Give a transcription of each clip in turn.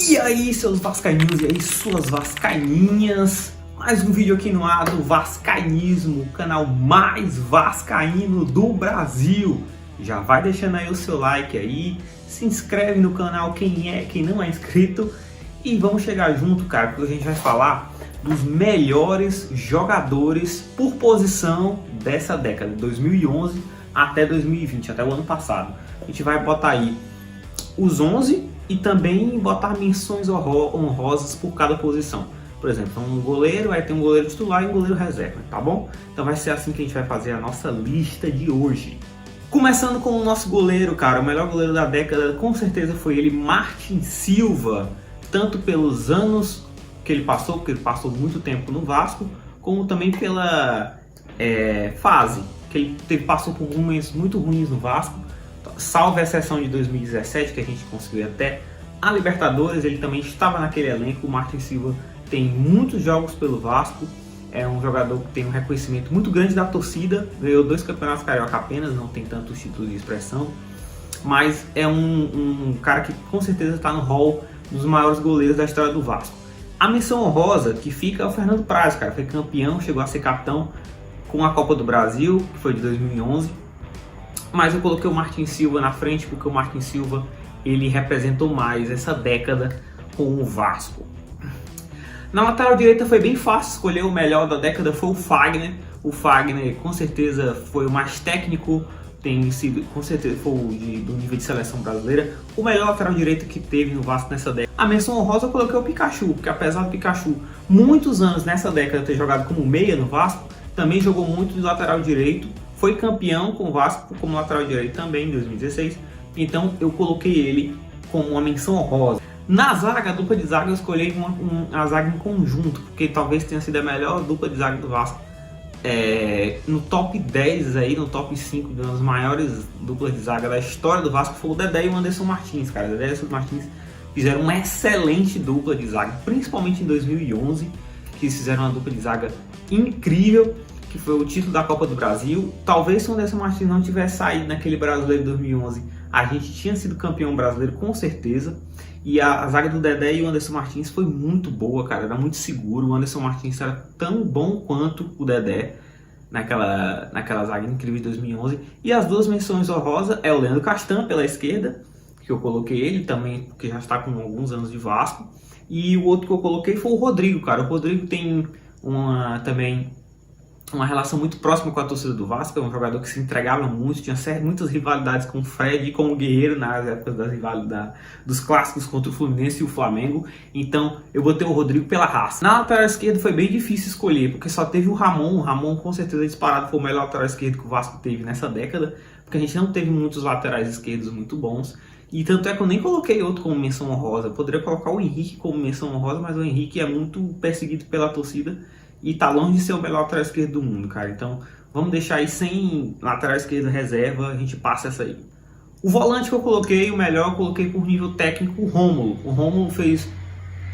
E aí, seus vascaínos, e aí, suas vascaíninhas, mais um vídeo aqui no ar do Vascaínismo, o canal mais vascaíno do Brasil. Já vai deixando aí o seu like aí, se inscreve no canal quem não é inscrito e vamos chegar junto, cara, porque a gente vai falar dos melhores jogadores por posição dessa década, de 2011 até 2020, até o ano passado. A gente vai botar aí os 11 e também botar menções honrosas por cada posição. Por exemplo, um goleiro, vai ter um goleiro titular e um goleiro reserva, tá bom? Então vai ser assim que a gente vai fazer a nossa lista de hoje. Começando com o nosso goleiro, cara, o melhor goleiro da década com certeza foi ele, Martin Silva. Tanto pelos anos que ele passou, porque ele passou muito tempo no Vasco, como também pela fase que ele passou por momentos muito ruins no Vasco. Salvo a exceção de 2017, que a gente conseguiu até a Libertadores, ele também estava naquele elenco. O Martin Silva tem muitos jogos pelo Vasco, é um jogador que tem um reconhecimento muito grande da torcida, ganhou 2 campeonatos carioca apenas, não tem tantos títulos de expressão, mas é um cara que com certeza está no hall dos maiores goleiros da história do Vasco. A menção honrosa que fica é o Fernando Praz, cara, foi campeão, chegou a ser capitão com a Copa do Brasil, que foi de 2011, mas eu coloquei o Martin Silva na frente porque o Martin Silva ele representou mais essa década com o Vasco. Na lateral direita foi bem fácil escolher, o melhor da década foi o Fagner. O Fagner com certeza foi o mais técnico, tem sido, com certeza foi do nível de seleção brasileira, o melhor lateral direito que teve no Vasco nessa década. A menção honrosa eu coloquei o Pikachu, porque apesar do Pikachu muitos anos nessa década ter jogado como meia no Vasco, também jogou muito de lateral direito, foi campeão com o Vasco como lateral direito também em 2016, então eu coloquei ele como uma menção honrosa. Na zaga, a dupla de zaga eu escolhi a zaga em conjunto, porque talvez tenha sido a melhor dupla de zaga do Vasco. No top 10 aí, no top 5 das maiores duplas de zaga da história do Vasco foi o Dedé e o Anderson Martins, cara. O Dedé e o Anderson Martins fizeram uma excelente dupla de zaga, principalmente em 2011, que eles fizeram uma dupla de zaga incrível, que foi o título da Copa do Brasil. Talvez se o Anderson Martins não tivesse saído naquele brasileiro de 2011, a gente tinha sido campeão brasileiro com certeza. E a zaga do Dedé e o Anderson Martins foi muito boa, cara, era muito seguro. O Anderson Martins era tão bom quanto o Dedé naquela zaga incrível de 2011. E as duas menções honrosas é o Leandro Castan pela esquerda, que eu coloquei ele também, porque já está com alguns anos de Vasco. E o outro que eu coloquei foi o Rodrigo, cara. O Rodrigo tem também uma relação muito próxima com a torcida do Vasco, é um jogador que se entregava muito, tinha muitas rivalidades com o Fred e com o Guerreiro nas épocas dos clássicos contra o Fluminense e o Flamengo, então eu botei o Rodrigo pela raça. Na lateral esquerda foi bem difícil escolher, porque só teve o Ramon com certeza disparado foi o melhor lateral esquerdo que o Vasco teve nessa década, porque a gente não teve muitos laterais esquerdos muito bons, e tanto é que eu nem coloquei outro como menção honrosa. Eu poderia colocar o Henrique como menção honrosa, mas o Henrique é muito perseguido pela torcida, e tá longe de ser o melhor lateral esquerdo do mundo, cara. Então vamos deixar aí sem lateral esquerdo reserva, a gente passa essa aí. O volante que eu coloquei, o melhor, eu coloquei por nível técnico o Rômulo. O Rômulo fez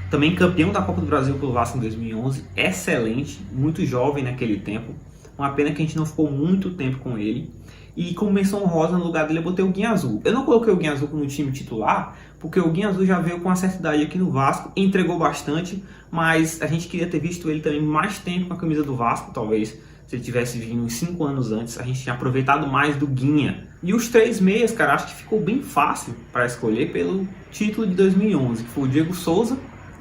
também campeão da Copa do Brasil pelo Vasco em 2011. Excelente, muito jovem naquele tempo. Uma pena que a gente não ficou muito tempo com ele. E como menção honrosa, no lugar dele eu botei o Guinha Azul. Eu não coloquei o Guinha Azul no time titular, porque o Guinha Azul já veio com uma certa idade aqui no Vasco, entregou bastante, mas a gente queria ter visto ele também mais tempo com a camisa do Vasco, talvez se ele tivesse vindo uns 5 anos antes, a gente tinha aproveitado mais do Guinha. E os 3 meias, cara, acho que ficou bem fácil para escolher pelo título de 2011, que foi o Diego Souza,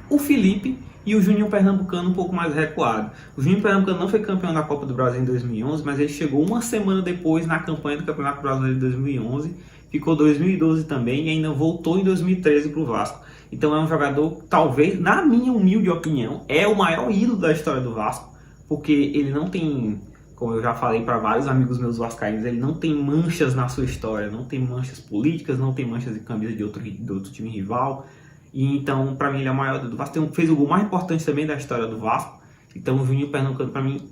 o Felipe e o Juninho Pernambucano um pouco mais recuado. O Juninho Pernambucano não foi campeão da Copa do Brasil em 2011, mas ele chegou uma semana depois na campanha do Campeonato Brasileiro de 2011, ficou 2012 também e ainda voltou em 2013 para o Vasco. Então é um jogador, talvez, na minha humilde opinião, é o maior ídolo da história do Vasco, porque ele não tem, como eu já falei para vários amigos meus vascaínos, ele não tem manchas na sua história, não tem manchas políticas, não tem manchas de camisa de outro time rival. E então, para mim, ele é o maior do Vasco. Fez o gol mais importante também da história do Vasco. Então, o Juninho Pernambucano, para mim,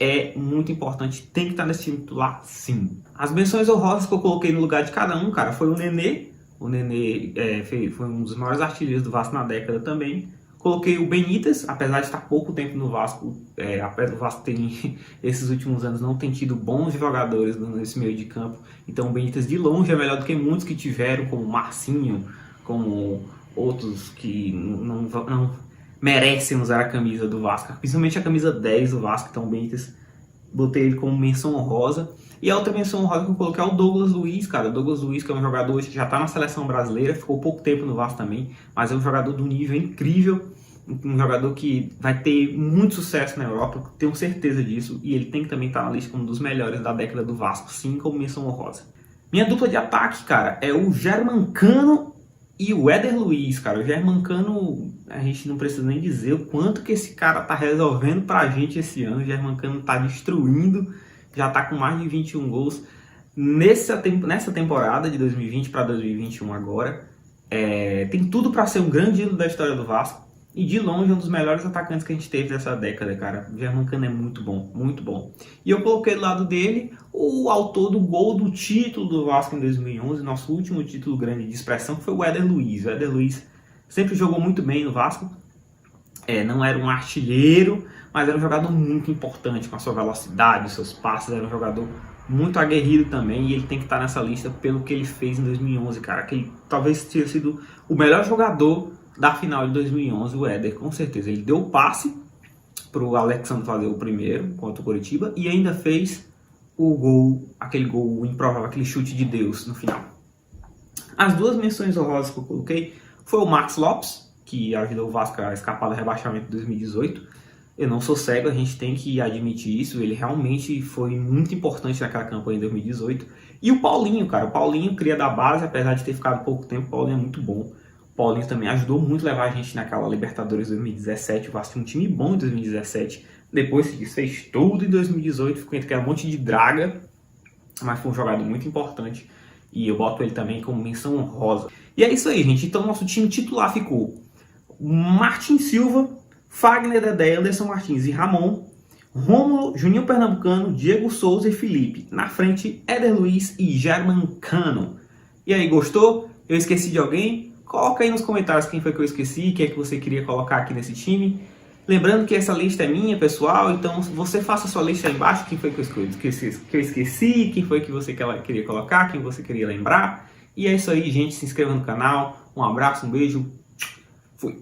é muito importante. Tem que estar nesse time titular, sim. As menções honrosas que eu coloquei no lugar de cada um, cara, foi o Nenê. O Nenê foi um dos maiores artilheiros do Vasco na década também. Coloquei o Benítez, apesar de estar pouco tempo no Vasco. O Vasco tem, esses últimos anos não tem tido bons jogadores nesse meio de campo. Então, o Benítez, de longe, é melhor do que muitos que tiveram, como o Marcinho, como outros que não merecem usar a camisa do Vasco, principalmente a camisa 10 do Vasco, então Benítez, botei ele como menção honrosa. E a outra menção honrosa que eu coloquei é o Douglas Luiz, cara. O Douglas Luiz, que é um jogador que já tá na seleção brasileira, ficou pouco tempo no Vasco também, mas é um jogador de um nível incrível, um jogador que vai ter muito sucesso na Europa, tenho certeza disso, e ele tem que também estar na lista como um dos melhores da década do Vasco, sim, como menção honrosa. Minha dupla de ataque, cara, é o Germancano e o Éder Luiz, cara. O Germancano, a gente não precisa nem dizer o quanto que esse cara tá resolvendo pra gente esse ano. O Germancano tá destruindo, já tá com mais de 21 gols nessa temporada de 2020 para 2021 agora. Tem tudo para ser um grande ídolo da história do Vasco. E de longe um dos melhores atacantes que a gente teve dessa década, cara. O Germancano é muito bom, muito bom. E eu coloquei do lado dele o autor do gol do título do Vasco em 2011, nosso último título grande de expressão, que foi o Éder Luiz. O Éder Luiz sempre jogou muito bem no Vasco. Não era um artilheiro, mas era um jogador muito importante, com a sua velocidade, os seus passes. Era um jogador muito aguerrido também, e ele tem que estar nessa lista pelo que ele fez em 2011, cara. Que ele talvez tenha sido o melhor jogador da final de 2011, o Éder, com certeza. Ele deu o passe para o Alexandre fazer o primeiro contra o Coritiba e ainda fez o gol, aquele gol improvável, aquele chute de Deus no final. As duas menções honrosas que eu coloquei foi o Max Lopes, que ajudou o Vasco a escapar do rebaixamento de 2018. Eu não sou cego, a gente tem que admitir isso. Ele realmente foi muito importante naquela campanha em 2018. E o Paulinho, cara. O Paulinho, cria da base, apesar de ter ficado pouco tempo, o Paulinho é muito bom. O Paulinho também ajudou muito a levar a gente naquela Libertadores 2017. O Vasco tinha um time bom em 2017. Depois se desfez tudo em 2018. Ficou entre aquele monte de draga. Mas foi um jogador muito importante. E eu boto ele também como menção honrosa. E é isso aí, gente. Então, nosso time titular ficou Martin Silva, Fagner, Dedé, Anderson Martins e Ramon, Rômulo, Juninho Pernambucano, Diego Souza e Felipe. Na frente, Éder Luiz e Germancano. E aí, gostou? Eu esqueci de alguém? Coloca aí nos comentários quem foi que eu esqueci, quem é que você queria colocar aqui nesse time. Lembrando que essa lista é minha, pessoal, então você faça a sua lista aí embaixo, quem foi que eu esqueci, quem foi que você queria colocar, quem você queria lembrar. E é isso aí, gente, se inscreva no canal, um abraço, um beijo, fui!